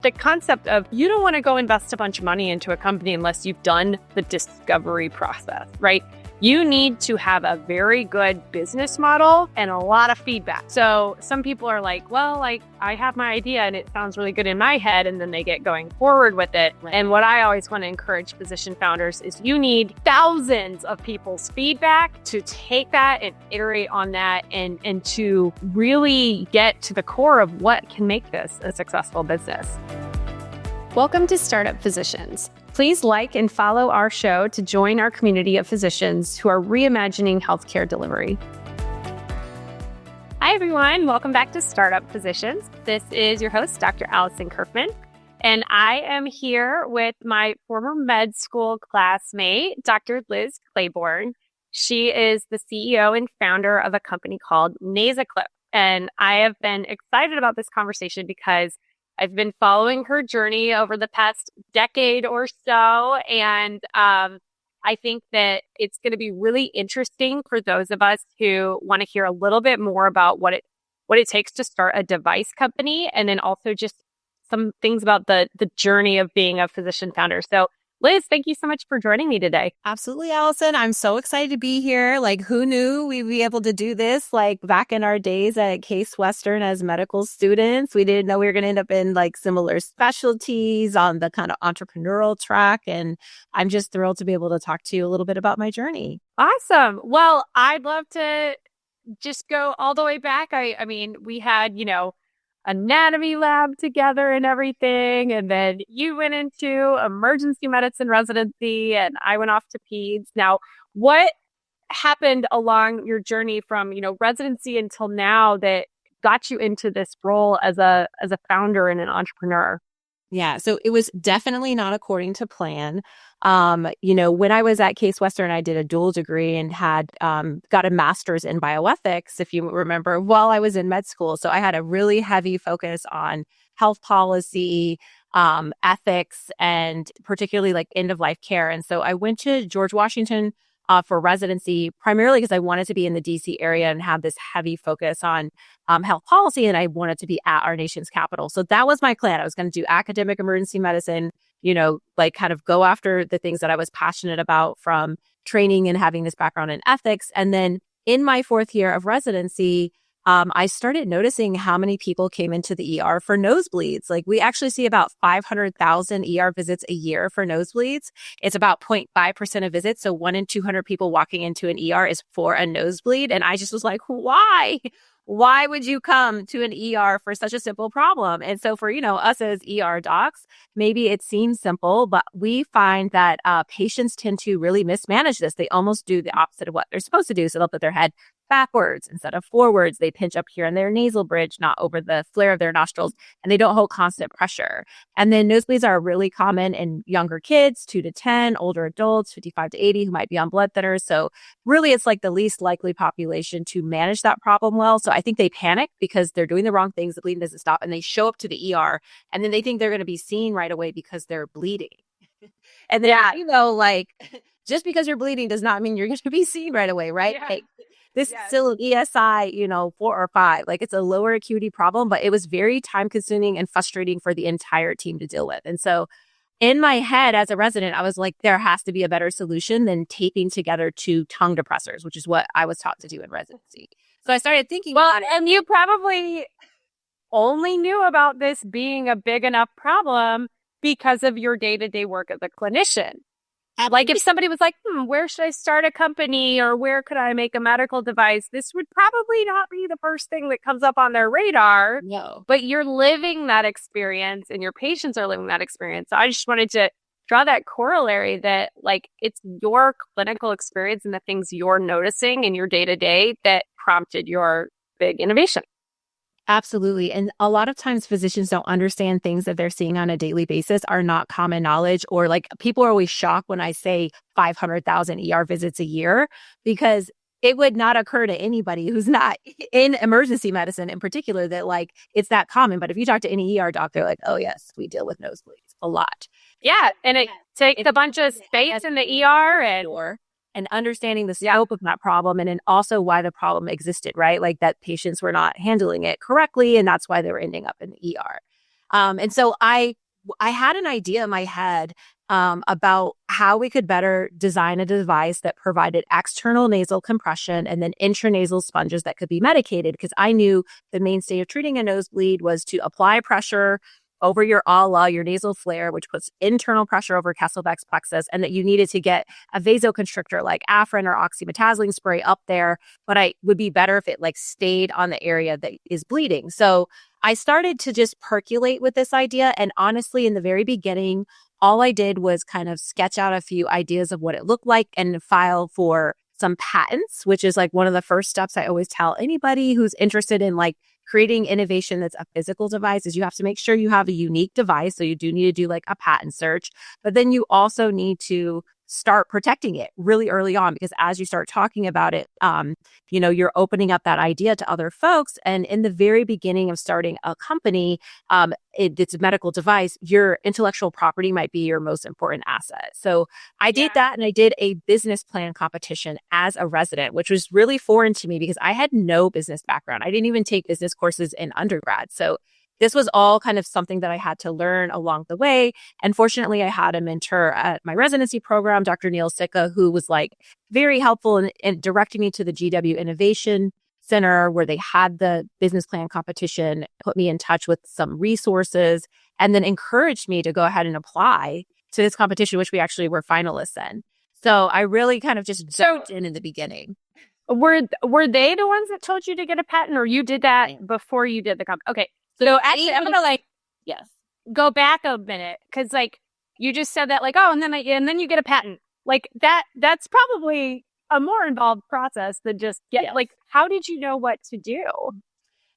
The concept of you don't want to go invest a bunch of money into a company unless you've done the discovery process, right? You need to have a very good business model and a lot of feedback. So some people are like, well, I have my idea and it sounds really good in my head, and then they get going forward with it. Right. And what I always want to encourage physician founders is you need thousands of people's feedback to take that and iterate on that and to really get to the core of what can make this a successful business. Welcome to Startup Physicians. Please like and follow our show to join our community of physicians who are reimagining healthcare delivery. Hi, everyone. Welcome back to Startup Physicians. This is your host, Dr. Allison Kerfman, and I am here with my former med school classmate, Dr. Liz Clayborne. She is the CEO and founder of a company called Nasaclip, and I have been excited about this conversation because I've been following her journey over the past decade or so, and I think that it's going to be really interesting for those of us who want to hear a little bit more about what it takes to start a device company, and then also just some things about the journey of being a physician founder. So, Liz, thank you so much for joining me today. Absolutely, Allison. I'm so excited to be here. Who knew we'd be able to do this? Back in our days at Case Western as medical students, we didn't know we were going to end up in similar specialties on the kind of entrepreneurial track. And I'm just thrilled to be able to talk to you a little bit about my journey. Awesome. Well, I'd love to just go all the way back. I mean, we had, anatomy lab together and everything. And then you went into emergency medicine residency and I went off to peds. Now, what happened along your journey from, residency until now that got you into this role as a founder and an entrepreneur? Yeah, so it was definitely not according to plan. When I was at Case Western, I did a dual degree and had got a master's in bioethics, if you remember, while I was in med school. So I had a really heavy focus on health policy, ethics, and particularly end of life care. And so I went to George Washington for residency, primarily because I wanted to be in the DC area and have this heavy focus on health policy. And I wanted to be at our nation's capital. So that was my plan. I was going to do academic emergency medicine, kind of go after the things that I was passionate about from training and having this background in ethics. And then in my fourth year of residency, I started noticing how many people came into the ER for nosebleeds. We actually see about 500,000 ER visits a year for nosebleeds. It's about 0.5% of visits. So 1 in 200 people walking into an ER is for a nosebleed. And I just was like, why? Why would you come to an ER for such a simple problem? And so for, us as ER docs, maybe it seems simple, but we find that patients tend to really mismanage this. They almost do the opposite of what they're supposed to do. So they'll put their head backwards instead of forwards. They pinch up here in their nasal bridge, not over the flare of their nostrils, and they don't hold constant pressure. And then nosebleeds are really common in younger kids, 2 to 10, older adults, 55 to 80, who might be on blood thinners. So really, it's the least likely population to manage that problem well. So I think they panic because they're doing the wrong things. The bleeding doesn't stop, and they show up to the ER, and then they think they're going to be seen right away because they're bleeding. And then, just because you're bleeding does not mean you're going to be seen right away, right? Yeah. This is still an ESI, 4 or 5. It's a lower acuity problem, but it was very time consuming and frustrating for the entire team to deal with. And so in my head as a resident, I was like, there has to be a better solution than taping together 2 tongue depressors, which is what I was taught to do in residency. So I started thinking about it. And you probably only knew about this being a big enough problem because of your day-to-day work as a clinician. If somebody was like, where should I start a company or where could I make a medical device? This would probably not be the first thing that comes up on their radar. No. But you're living that experience and your patients are living that experience. So I just wanted to draw that corollary that it's your clinical experience and the things you're noticing in your day-to-day that prompted your big innovation. Absolutely. And a lot of times physicians don't understand things that they're seeing on a daily basis are not common knowledge, or people are always shocked when I say 500,000 ER visits a year, because it would not occur to anybody who's not in emergency medicine in particular that it's that common. But if you talk to any ER doctor, oh yes, we deal with nosebleeds a lot. Yeah. And it takes a bunch of space in the ER and understanding the scope of that problem, and then also why the problem existed, right? That patients were not handling it correctly, and that's why they were ending up in the ER. And so I had an idea in my head about how we could better design a device that provided external nasal compression and then intranasal sponges that could be medicated, because I knew the mainstay of treating a nosebleed was to apply pressure over your ala, your nasal flare, which puts internal pressure over Kesselbeck's plexus, and that you needed to get a vasoconstrictor like Afrin or oxymetazoline spray up there. But I would be better if it like stayed on the area that is bleeding. So I started to just percolate with this idea. And honestly, in the very beginning, all I did was kind of sketch out a few ideas of what it looked like and file for some patents, which is like one of the first steps I always tell anybody who's interested in like creating innovation that's a physical device is you have to make sure you have a unique device. So you do need to do like a patent search, but then you also need to start protecting it really early on, because as you start talking about it, you're opening up that idea to other folks. And in the very beginning of starting a company, it's a medical device, your intellectual property might be your most important asset. So I did that, and I did a business plan competition as a resident, which was really foreign to me because I had no business background. I didn't even take business courses in undergrad. So this was all kind of something that I had to learn along the way. And fortunately, I had a mentor at my residency program, Dr. Neil Sicca, who was like very helpful in directing me to the GW Innovation Center, where they had the business plan competition, put me in touch with some resources, and then encouraged me to go ahead and apply to this competition, which we actually were finalists in. So I really kind of just jumped in the beginning. Were they the ones that told you to get a patent, or you did that before you did the Okay. So actually, I'm gonna go back a minute, because like you just said that, like, oh, and then you get a patent, like that's probably a more involved process than just like, how did you know what to do?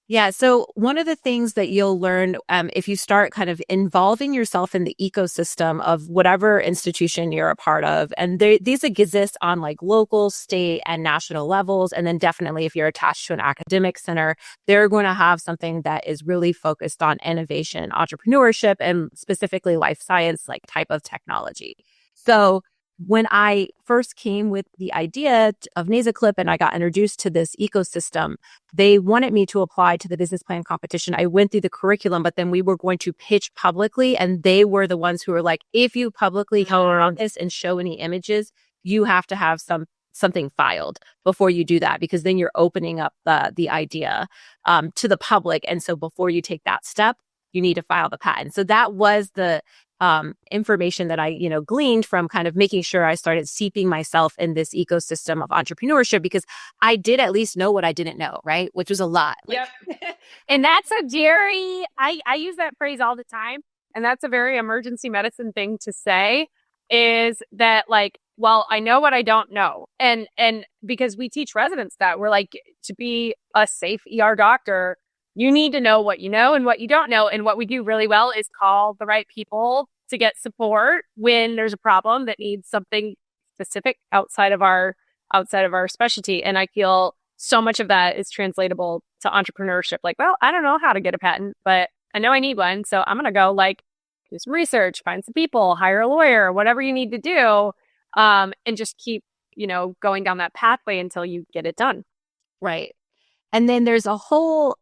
Yeah. So one of the things that you'll learn if you start kind of involving yourself in the ecosystem of whatever institution you're a part of, and these exist on like local, state, and national levels. And then definitely if you're attached to an academic center, they're going to have something that is really focused on innovation, entrepreneurship, and specifically life science, like type of technology. So when I first came with the idea of Nasaclip and I got introduced to this ecosystem, they wanted me to apply to the business plan competition. I went through the curriculum, but then we were going to pitch publicly, and they were the ones who were like, if you publicly come around this and show any images, you have to have something filed before you do that, because then you're opening up the idea to the public. And so before you take that step, you need to file the patent. So that was the information that I, gleaned from kind of making sure I started seeping myself in this ecosystem of entrepreneurship, because I did at least know what I didn't know, right? Which was a lot. Yep. And that's a very, I use that phrase all the time. And that's a very emergency medicine thing to say, is that like, well, I know what I don't know. And because we teach residents that, we're like, to be a safe ER doctor, you need to know what you know and what you don't know. And what we do really well is call the right people to get support when there's a problem that needs something specific outside of our specialty. And I feel so much of that is translatable to entrepreneurship. Like, well, I don't know how to get a patent, but I know I need one. So I'm going to go like do some research, find some people, hire a lawyer, whatever you need to do. And just keep, going down that pathway until you get it done. Right. And then there's a whole,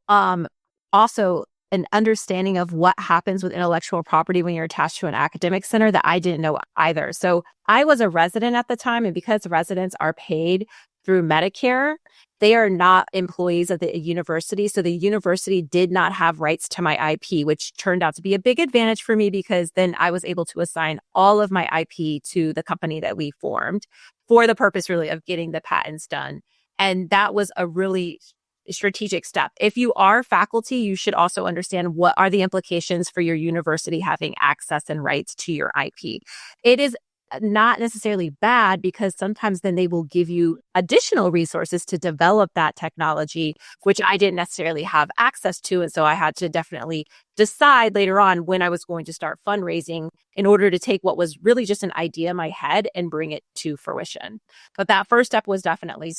also an understanding of what happens with intellectual property when you're attached to an academic center that I didn't know either. So I was a resident at the time, and because residents are paid through Medicare, they are not employees of the university. So the university did not have rights to my IP, which turned out to be a big advantage for me, because then I was able to assign all of my IP to the company that we formed for the purpose really of getting the patents done. And that was a really strategic step. If you are faculty, you should also understand what are the implications for your university having access and rights to your IP. It is not necessarily bad, because sometimes then they will give you additional resources to develop that technology, which I didn't necessarily have access to. And so I had to definitely decide later on when I was going to start fundraising in order to take what was really just an idea in my head and bring it to fruition. But that first step was definitely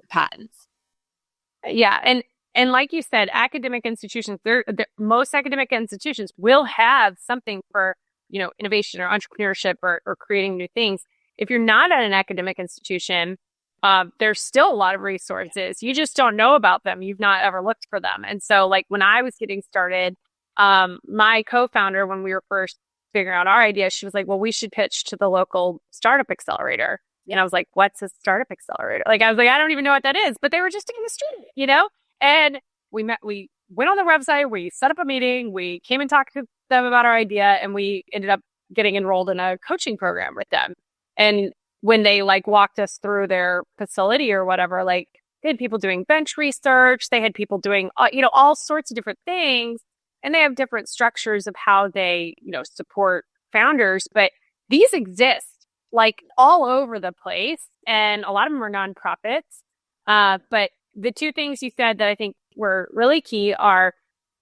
patents. Yeah. And like you said, academic institutions, most academic institutions will have something for, innovation or entrepreneurship or creating new things. If you're not at an academic institution, there's still a lot of resources. You just don't know about them. You've not ever looked for them. And so like when I was getting started, My co-founder, when we were first figuring out our idea, she was like, well, we should pitch to the local startup accelerator. And I was like, what's a startup accelerator? Like, I was like, I don't even know what that is, but they were just in the street, And we went on the website, we set up a meeting, we came and talked to them about our idea, and we ended up getting enrolled in a coaching program with them. And when they like walked us through their facility or whatever, like they had people doing bench research, they had people doing, all sorts of different things. And they have different structures of how they, support founders, but these exist like all over the place. And a lot of them are nonprofits. But the two things you said that I think were really key are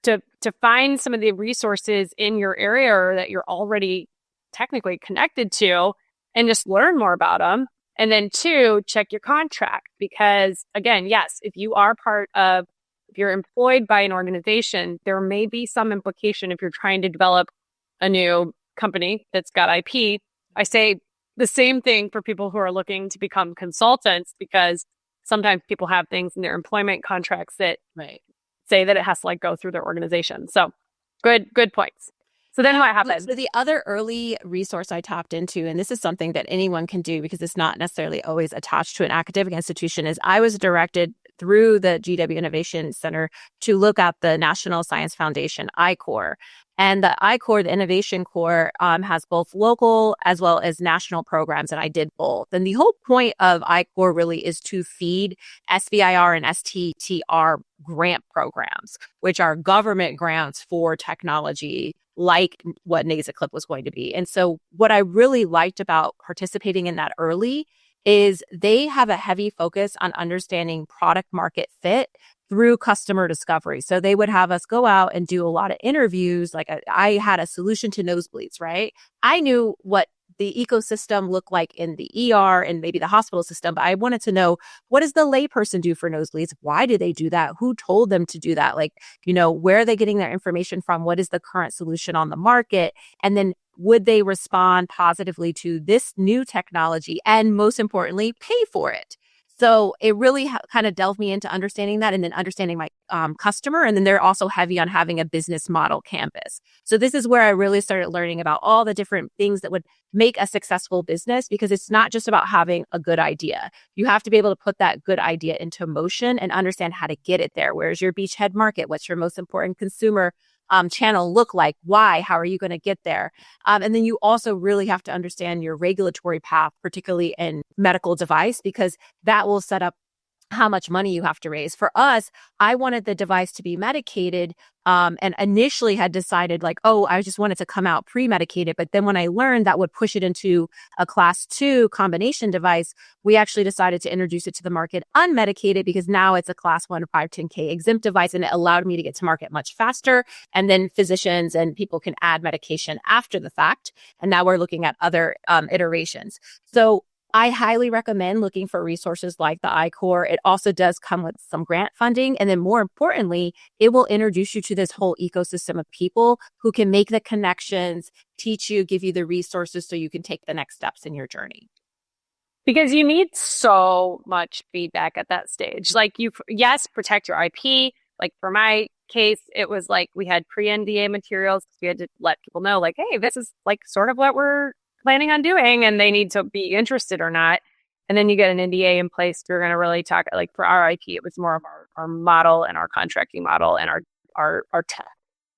to find some of the resources in your area or that you're already technically connected to and just learn more about them. And then two, check your contract because again, yes, if you're employed by an organization, there may be some implication if you're trying to develop a new company that's got IP. I say the same thing for people who are looking to become consultants because sometimes people have things in their employment contracts that say that it has to like go through their organization. So good points. So then what happened? So the other early resource I tapped into, and this is something that anyone can do because it's not necessarily always attached to an academic institution, is I was directed through the GW Innovation Center to look at the National Science Foundation, I-Corps. And the I-Corps, the Innovation Corps, has both local as well as national programs, and I did both. And the whole point of I-Corps really is to feed SBIR and STTR grant programs, which are government grants for technology like what Nasaclip was going to be. And so what I really liked about participating in that early is they have a heavy focus on understanding product market fit through customer discovery. So they would have us go out and do a lot of interviews. Like I had a solution to nosebleeds, right? I knew what the ecosystem looked like in the ER and maybe the hospital system, but I wanted to know, what does the layperson do for nosebleeds? Why do they do that? Who told them to do that? Like, where are they getting their information from? What is the current solution on the market? And then would they respond positively to this new technology? And most importantly, pay for it. So it really kind of delved me into understanding that and then understanding my customer. And then they're also heavy on having a business model canvas. So this is where I really started learning about all the different things that would make a successful business, because it's not just about having a good idea. You have to be able to put that good idea into motion and understand how to get it there. Where's your beachhead market? What's your most important consumer channel look like? Why? How are you going to get there? And then you also really have to understand your regulatory path, particularly in medical device, because that will set up how much money you have to raise. For us, I wanted the device to be medicated, and initially had decided I just wanted to come out pre-medicated. But then when I learned that would push it into a class 2 combination device, we actually decided to introduce it to the market unmedicated, because now it's a class 1 510K exempt device, and it allowed me to get to market much faster. And then physicians and people can add medication after the fact. And now we're looking at other iterations. So I highly recommend looking for resources like the I-Corps. It also does come with some grant funding. And then more importantly, it will introduce you to this whole ecosystem of people who can make the connections, teach you, give you the resources so you can take the next steps in your journey. Because you need so much feedback at that stage. Like yes, protect your IP. Like for my case, it was like we had pre-NDA materials. We had to let people know like, hey, this is like sort of what we're planning on doing, and they need to be interested or not. And then you get an NDA in place. You're going to really talk, like for our IP, it was more of our model and our contracting model and our tech.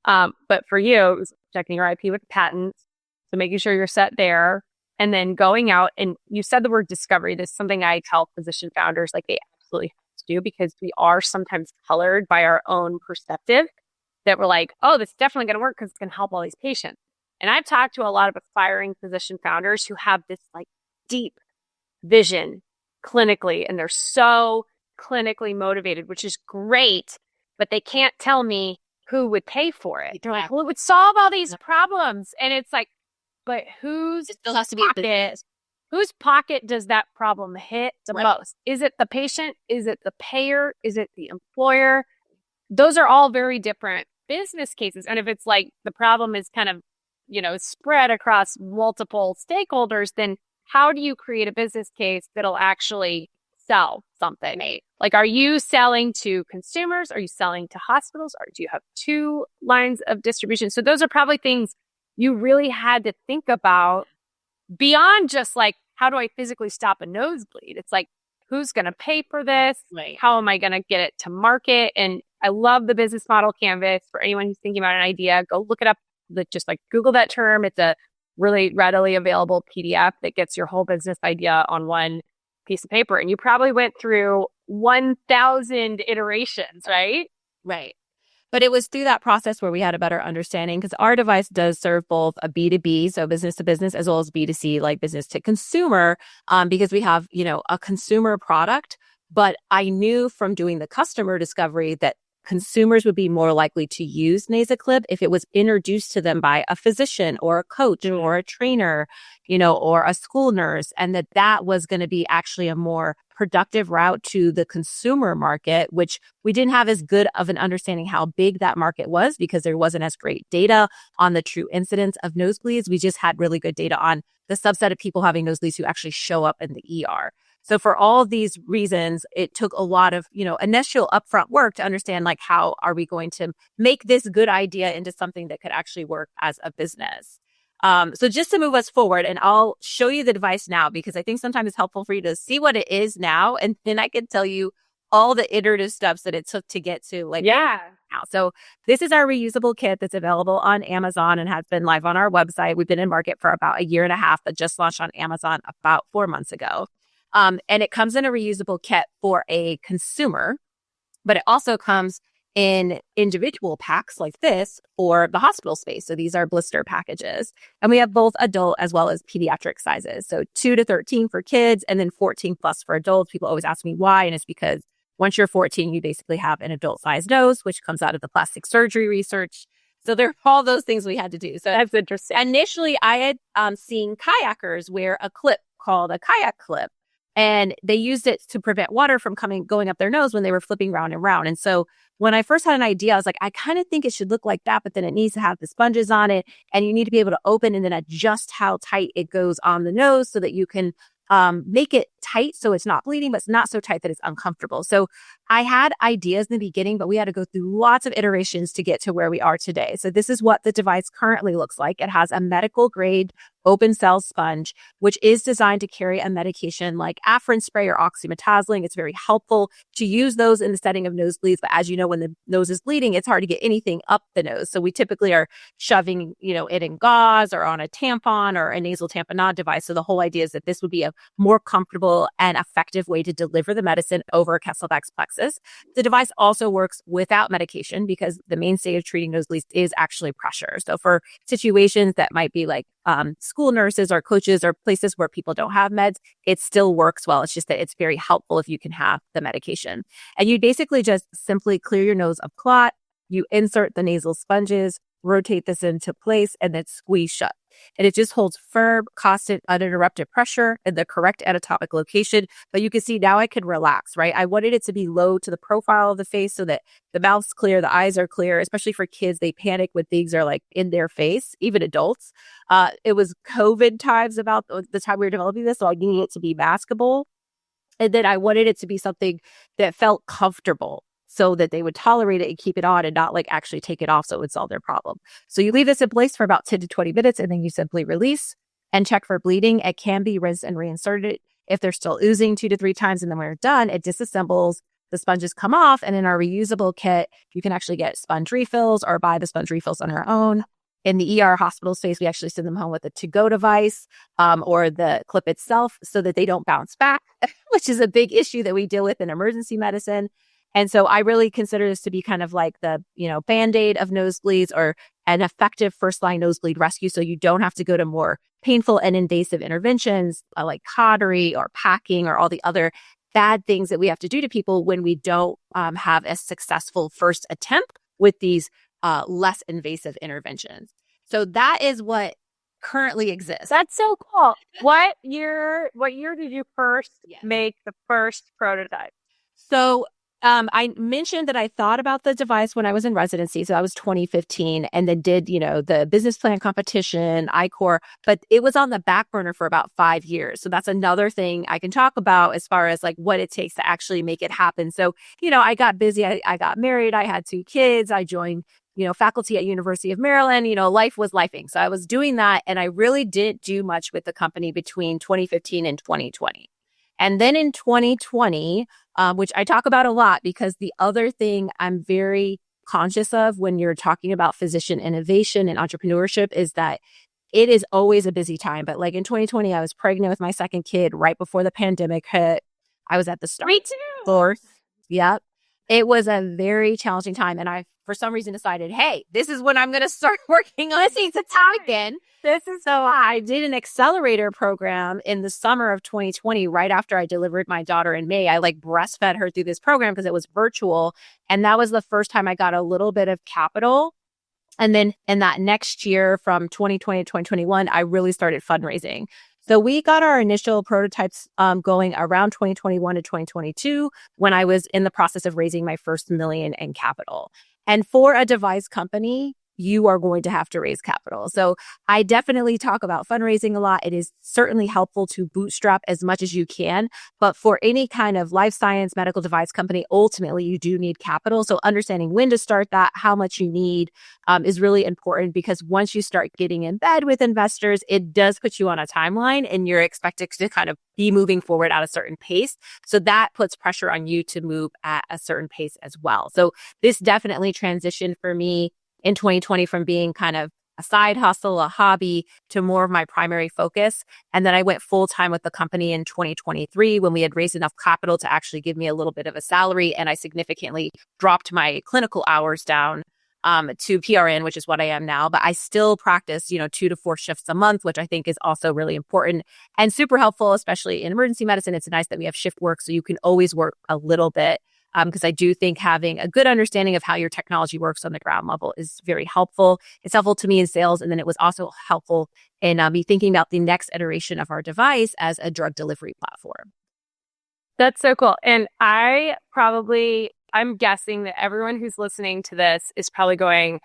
But for you, it was protecting your IP with patents. So making sure you're set there, and then going out, and you said the word discovery. This is something I tell physician founders, like they absolutely have to do, because we are sometimes colored by our own perspective that we're like, oh, this is definitely going to work because it's going to help all these patients. And I've talked to a lot of aspiring physician founders who have this like deep vision clinically, and they're so clinically motivated, which is great, but they can't tell me who would pay for it. They're like, well, it would solve all these problems. And it's like, but whose pocket does that problem hit the most? Is it the patient? Is it the payer? Is it the employer? Those are all very different business cases. And if it's like the problem is kind of spread across multiple stakeholders, then how do you create a business case that'll actually sell something. Right. Like, are you selling to consumers? Are you selling to hospitals? Or do you have two lines of distribution? So those are probably things you really had to think about beyond just like, how do I physically stop a nosebleed? It's like, who's going to pay for this? Right. How am I going to get it to market? And I love the business model canvas for anyone who's thinking about an idea. Go look it up. Just like Google that term. It's a really readily available PDF that gets your whole business idea on one piece of paper. And you probably went through 1,000 iterations, right? Right. But it was through that process where we had a better understanding, because our device does serve both a B2B, so business to business, as well as B2C, like business to consumer, because we have, a consumer product. But I knew from doing the customer discovery that consumers would be more likely to use NasaClip if it was introduced to them by a physician or a coach or a trainer, or a school nurse, and that was going to be actually a more productive route to the consumer market, which we didn't have as good of an understanding how big that market was because there wasn't as great data on the true incidence of nosebleeds. We just had really good data on the subset of people having nosebleeds who actually show up in the ER. So for all of these reasons, it took a lot of, initial upfront work to understand, like, how are we going to make this good idea into something that could actually work as a business? So just to move us forward, and I'll show you the device now, because I think sometimes it's helpful for you to see what it is now. And then I can tell you all the iterative steps that it took to get to now. So this is our reusable kit that's available on Amazon and has been live on our website. We've been in market for about a year and a half, but just launched on Amazon about 4 months ago. And it comes in a reusable kit for a consumer, but it also comes in individual packs like this for the hospital space. So these are blister packages. And we have both adult as well as pediatric sizes. So 2 to 13 for kids and then 14 plus for adults. People always ask me why. And it's because once you're 14, you basically have an adult sized nose, which comes out of the plastic surgery research. So there are all those things we had to do. So that's interesting. Initially, I had seen kayakers wear a clip called a kayak clip. And they used it to prevent water from going up their nose when they were flipping round and round. And so when I first had an idea, I was like, I kind of think it should look like that, but then it needs to have the sponges on it. And you need to be able to open and then adjust how tight it goes on the nose so that you can make it tight so it's not bleeding, but it's not so tight that it's uncomfortable. So I had ideas in the beginning, but we had to go through lots of iterations to get to where we are today. So this is what the device currently looks like. It has a medical grade open cell sponge, which is designed to carry a medication like Afrin spray or oxymetazoline. It's very helpful to use those in the setting of nosebleeds. But as you know, when the nose is bleeding, it's hard to get anything up the nose. So we typically are shoving, it in gauze or on a tampon or a nasal tamponade device. So the whole idea is that this would be a more comfortable and effective way to deliver the medicine over Kesselbeck's plexus. The device also works without medication because the mainstay of treating nosebleeds is actually pressure. So for situations that might be like school nurses or coaches or places where people don't have meds, it still works well. It's just that it's very helpful if you can have the medication. And you basically just simply clear your nose of clot. You insert the nasal sponges, rotate this into place, and then squeeze shut. And it just holds firm, constant, uninterrupted pressure in the correct anatomic location. But you can see now I can relax, right? I wanted it to be low to the profile of the face so that the mouth's clear, the eyes are clear, especially for kids. They panic when things are like in their face, even adults. It was COVID times about the time we were developing this, so I needed it to be maskable. And then I wanted it to be something that felt comfortable, so that they would tolerate it and keep it on and not like actually take it off so it would solve their problem. So you leave this in place for about 10 to 20 minutes and then you simply release and check for bleeding. It can be rinsed and reinserted if they're still oozing 2 to 3 times. And then when we're done, it disassembles, the sponges come off. And in our reusable kit, you can actually get sponge refills or buy the sponge refills on our own. In the ER hospital space, we actually send them home with a to-go device or the clip itself so that they don't bounce back, which is a big issue that we deal with in emergency medicine. And so I really consider this to be kind of like the, Band-Aid of nosebleeds or an effective first-line nosebleed rescue. So you don't have to go to more painful and invasive interventions like cautery or packing or all the other bad things that we have to do to people when we don't have a successful first attempt with these less invasive interventions. So that is what currently exists. That's so cool. What year did you first make the first prototype? So I mentioned that I thought about the device when I was in residency. So that was 2015, and then did, the business plan competition, ICOR, but it was on the back burner for about 5 years. So that's another thing I can talk about as far as like what it takes to actually make it happen. So, I got busy. I got married. I had 2 kids. I joined, faculty at University of Maryland. Life was lifing. So I was doing that, and I really didn't do much with the company between 2015 and 2020. And then in 2020, which I talk about a lot, because the other thing I'm very conscious of when you're talking about physician innovation and entrepreneurship is that it is always a busy time. But like in 2020, I was pregnant with my second kid right before the pandemic hit. I was at the start. Me too. Fourth. Yep. It was a very challenging time. And I, for some reason, decided, hey, this is when I'm going to start working on this time again. So I did an accelerator program in the summer of 2020, right after I delivered my daughter in May. I like breastfed her through this program because it was virtual. And that was the first time I got a little bit of capital. And then in that next year from 2020 to 2021, I really started fundraising. So we got our initial prototypes going around 2021 to 2022 when I was in the process of raising my first $1 million in capital. And for a device company, you are going to have to raise capital. So I definitely talk about fundraising a lot. It is certainly helpful to bootstrap as much as you can. But for any kind of life science medical device company, ultimately, you do need capital. So understanding when to start that, how much you need is really important, because once you start getting in bed with investors, it does put you on a timeline and you're expected to kind of be moving forward at a certain pace. So that puts pressure on you to move at a certain pace as well. So this definitely transitioned for me in 2020 from being kind of a side hustle, a hobby, to more of my primary focus. And then I went full time with the company in 2023 when we had raised enough capital to actually give me a little bit of a salary. And I significantly dropped my clinical hours down to PRN, which is what I am now. But I still practice, 2 to 4 shifts a month, which I think is also really important and super helpful, especially in emergency medicine. It's nice that we have shift work, so you can always work a little bit. Because I do think having a good understanding of how your technology works on the ground level is very helpful. It's helpful to me in sales. And then it was also helpful in me thinking about the next iteration of our device as a drug delivery platform. That's so cool. And I'm guessing that everyone who's listening to this is probably going,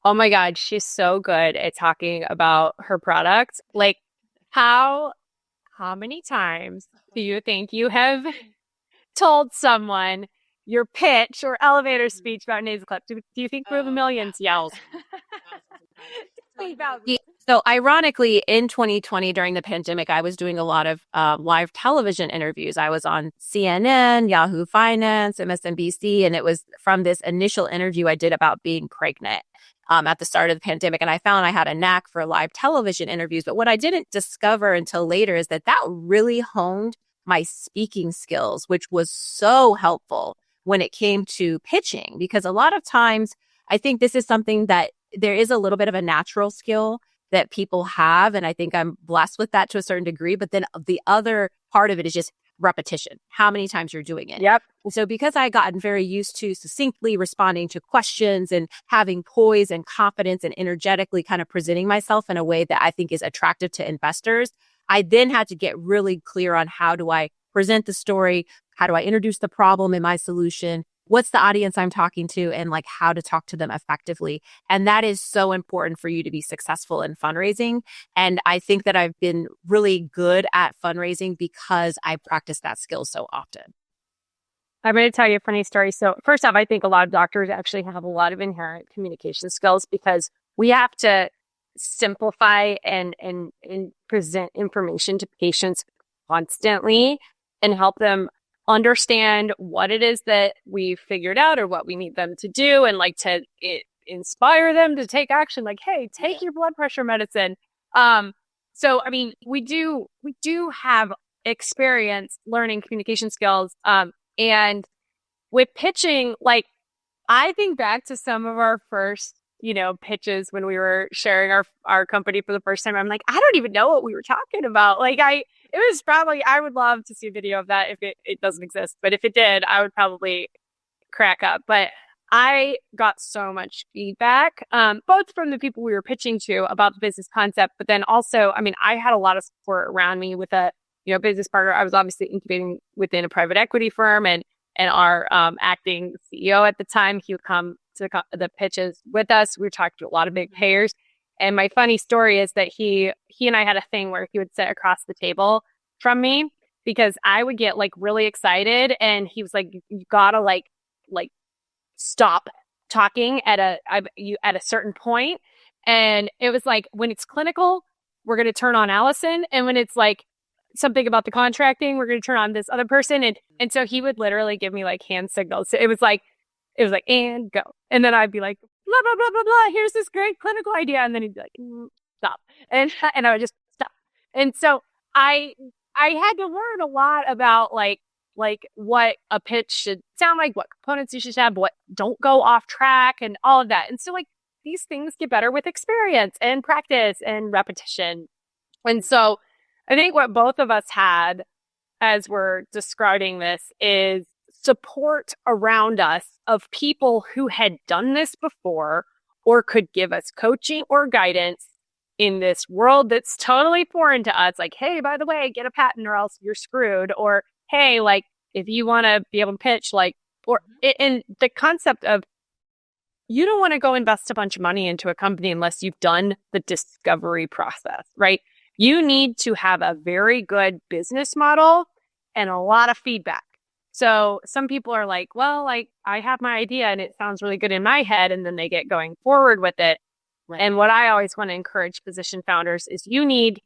oh my God, she's so good at talking about her product. Like, how many times do you think you have told someone your pitch or elevator speech about Nasaclip? Do you think we're the millions yells? So ironically, in 2020, during the pandemic, I was doing a lot of live television interviews. I was on CNN, Yahoo Finance, MSNBC, and it was from this initial interview I did about being pregnant at the start of the pandemic. And I found I had a knack for live television interviews. But what I didn't discover until later is that really honed my speaking skills, which was so helpful when it came to pitching, because a lot of times I think this is something that there is a little bit of a natural skill that people have. And I think I'm blessed with that to a certain degree. But then the other part of it is just repetition, how many times you're doing it. Yep. And so because I gotten very used to succinctly responding to questions and having poise and confidence and energetically kind of presenting myself in a way that I think is attractive to investors, I then had to get really clear on how do I present the story? How do I introduce the problem in my solution? What's the audience I'm talking to, and like how to talk to them effectively? And that is so important for you to be successful in fundraising. And I think that I've been really good at fundraising because I practice that skill so often. I'm going to tell you a funny story. So first off, I think a lot of doctors actually have a lot of inherent communication skills, because we have to simplify and present information to patients constantly and help them understand what it is that we've figured out or what we need them to do, and like to inspire them to take action. Like, hey, take your blood pressure medicine. So, I mean, we do have experience learning communication skills. And with pitching, like, I think back to some of our first, pitches when we were sharing our company for the first time. I'm like, I don't even know what we were talking about. Like, I would love to see a video of that if it doesn't exist. But if it did, I would probably crack up. But I got so much feedback, both from the people we were pitching to about the business concept, but then also, I mean, I had a lot of support around me with a, business partner. I was obviously incubating within a private equity firm, and and our acting CEO at the time, he would come to the pitches with us. We talked to a lot of big payers. And my funny story is that he and I had a thing where he would sit across the table from me because I would get like really excited, and he was like, "You gotta like stop talking at a certain point." And it was like, when it's clinical, we're gonna turn on Allison, and when it's like something about the contracting, we're gonna turn on this other person. And so he would literally give me like hand signals. So it was like and go, and then I'd be like blah blah blah blah blah. Here's this great clinical idea, and then he'd be like stop, and I would just stop. And so I had to learn a lot about like what a pitch should sound like, what components you should have, what don't go off track, and all of that. And so like these things get better with experience and practice and repetition. And so I think what both of us had as we're describing this is support around us of people who had done this before or could give us coaching or guidance in this world that's totally foreign to us. Like, hey, by the way, get a patent or else you're screwed. Or, hey, like, if you want to be able to pitch, like, or in the concept of you don't want to go invest a bunch of money into a company unless you've done the discovery process, right? You need to have a very good business model and a lot of feedback. So some people are like, well, like I have my idea and it sounds really good in my head, and then they get going forward with it. Right. And what I always want to encourage physician founders is you need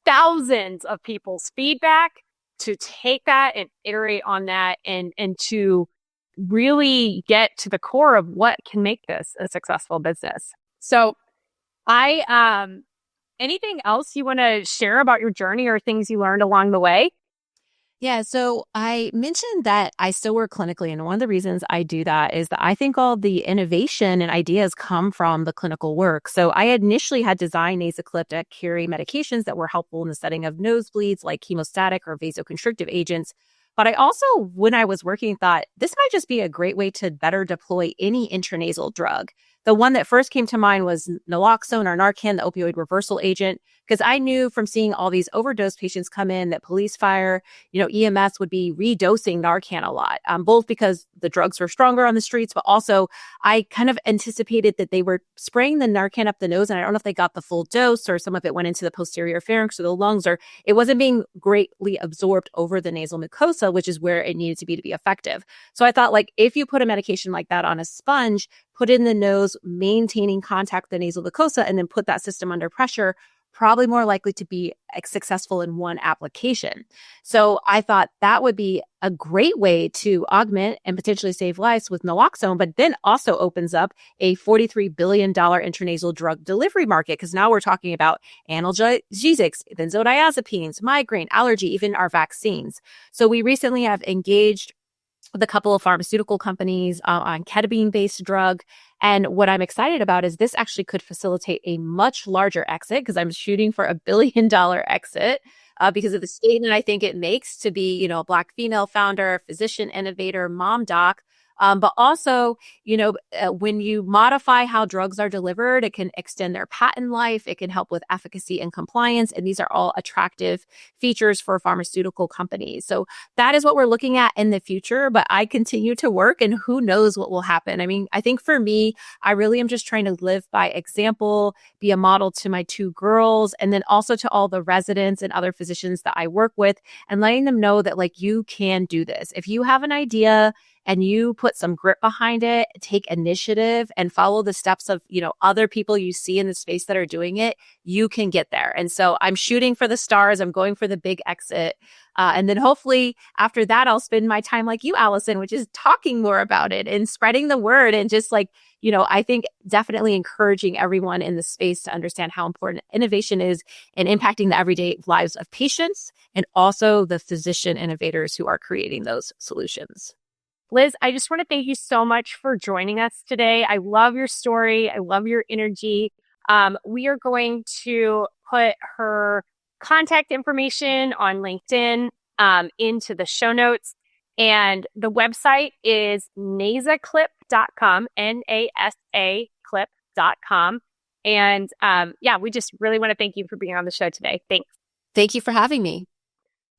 thousands of people's feedback to take that and iterate on that and to really get to the core of what can make this a successful business. So anything else you want to share about your journey or things you learned along the way? Yeah. So I mentioned that I still work clinically. And one of the reasons I do that is that I think all the innovation and ideas come from the clinical work. So I initially had designed Nasaclip to carry medications that were helpful in the setting of nosebleeds, like hemostatic or vasoconstrictive agents. But I also, when I was working, thought this might just be a great way to better deploy any intranasal drug. The one that first came to mind was naloxone or Narcan, the opioid reversal agent, because I knew from seeing all these overdose patients come in that police, fire, EMS would be redosing Narcan a lot, both because the drugs were stronger on the streets, but also I kind of anticipated that they were spraying the Narcan up the nose, and I don't know if they got the full dose or some of it went into the posterior pharynx or the lungs, or it wasn't being greatly absorbed over the nasal mucosa, which is where it needed to be effective. So I thought, like, if you put a medication like that on a sponge, put it in the nose, maintaining contact with the nasal mucosa, and then put that system under pressure, probably more likely to be successful in one application. So I thought that would be a great way to augment and potentially save lives with naloxone, but then also opens up a $43 billion intranasal drug delivery market, because now we're talking about analgesics, benzodiazepines, migraine, allergy, even our vaccines. So we recently have engaged with a couple of pharmaceutical companies on ketamine-based drug. And what I'm excited about is this actually could facilitate a much larger exit, because I'm shooting for $1 billion exit because of the statement I think it makes to be, a Black female founder, physician, innovator, mom doc. But also, when you modify how drugs are delivered, it can extend their patent life. It can help with efficacy and compliance. And these are all attractive features for pharmaceutical companies. So that is what we're looking at in the future. But I continue to work, and who knows what will happen. I mean, I think for me, I really am just trying to live by example, be a model to my 2 girls, and then also to all the residents and other physicians that I work with, and letting them know that, like, you can do this. If you have an idea and you put some grit behind it, take initiative, and follow the steps of, other people you see in the space that are doing it, you can get there. And so I'm shooting for the stars. I'm going for the big exit. And then hopefully after that, I'll spend my time like you, Allison, which is talking more about it and spreading the word, and just like, I think definitely encouraging everyone in the space to understand how important innovation is in impacting the everyday lives of patients and also the physician innovators who are creating those solutions. Liz, I just want to thank you so much for joining us today. I love your story. I love your energy. We are going to put her contact information on LinkedIn into the show notes. And the website is nasaclip.com, N-A-S-A clip.com. And we just really want to thank you for being on the show today. Thanks. Thank you for having me.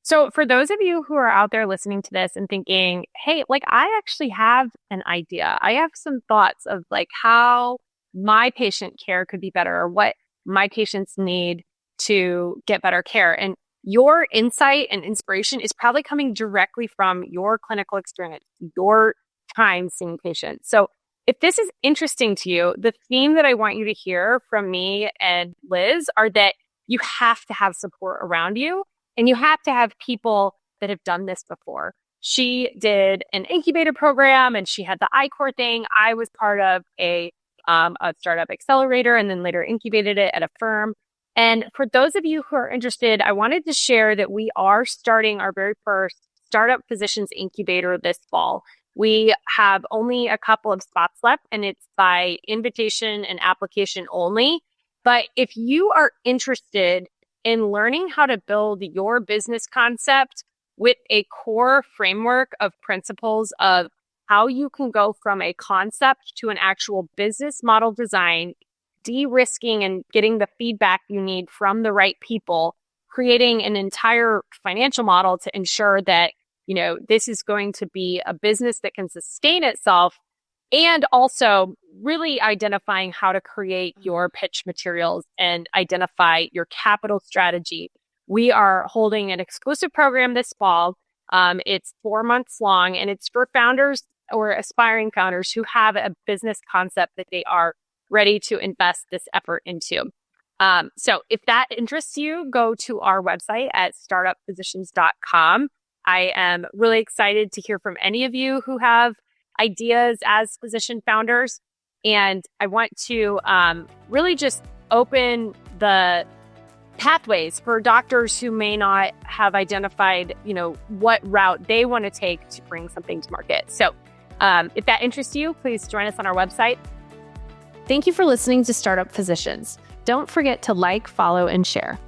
So for those of you who are out there listening to this and thinking, hey, like I actually have an idea. I have some thoughts of like how my patient care could be better or what my patients need to get better care. And your insight and inspiration is probably coming directly from your clinical experience, your time seeing patients. So if this is interesting to you, the theme that I want you to hear from me and Liz are that you have to have support around you. And you have to have people that have done this before. She did an incubator program and she had the I-Corps thing. I was part of a startup accelerator and then later incubated it at a firm. And for those of you who are interested, I wanted to share that we are starting our very first startup physicians incubator this fall. We have only a couple of spots left and it's by invitation and application only. But if you are interested in learning how to build your business concept with a core framework of principles of how you can go from a concept to an actual business model design, de-risking and getting the feedback you need from the right people, creating an entire financial model to ensure that, this is going to be a business that can sustain itself, and also really identifying how to create your pitch materials and identify your capital strategy. We are holding an exclusive program this fall. It's 4 months long, and it's for founders or aspiring founders who have a business concept that they are ready to invest this effort into. So if that interests you, go to our website at startupphysicians.com. I am really excited to hear from any of you who have ideas as physician founders. And I want to really just open the pathways for doctors who may not have identified, what route they want to take to bring something to market. So if that interests you, please join us on our website. Thank you for listening to Startup Physicians. Don't forget to like, follow, and share.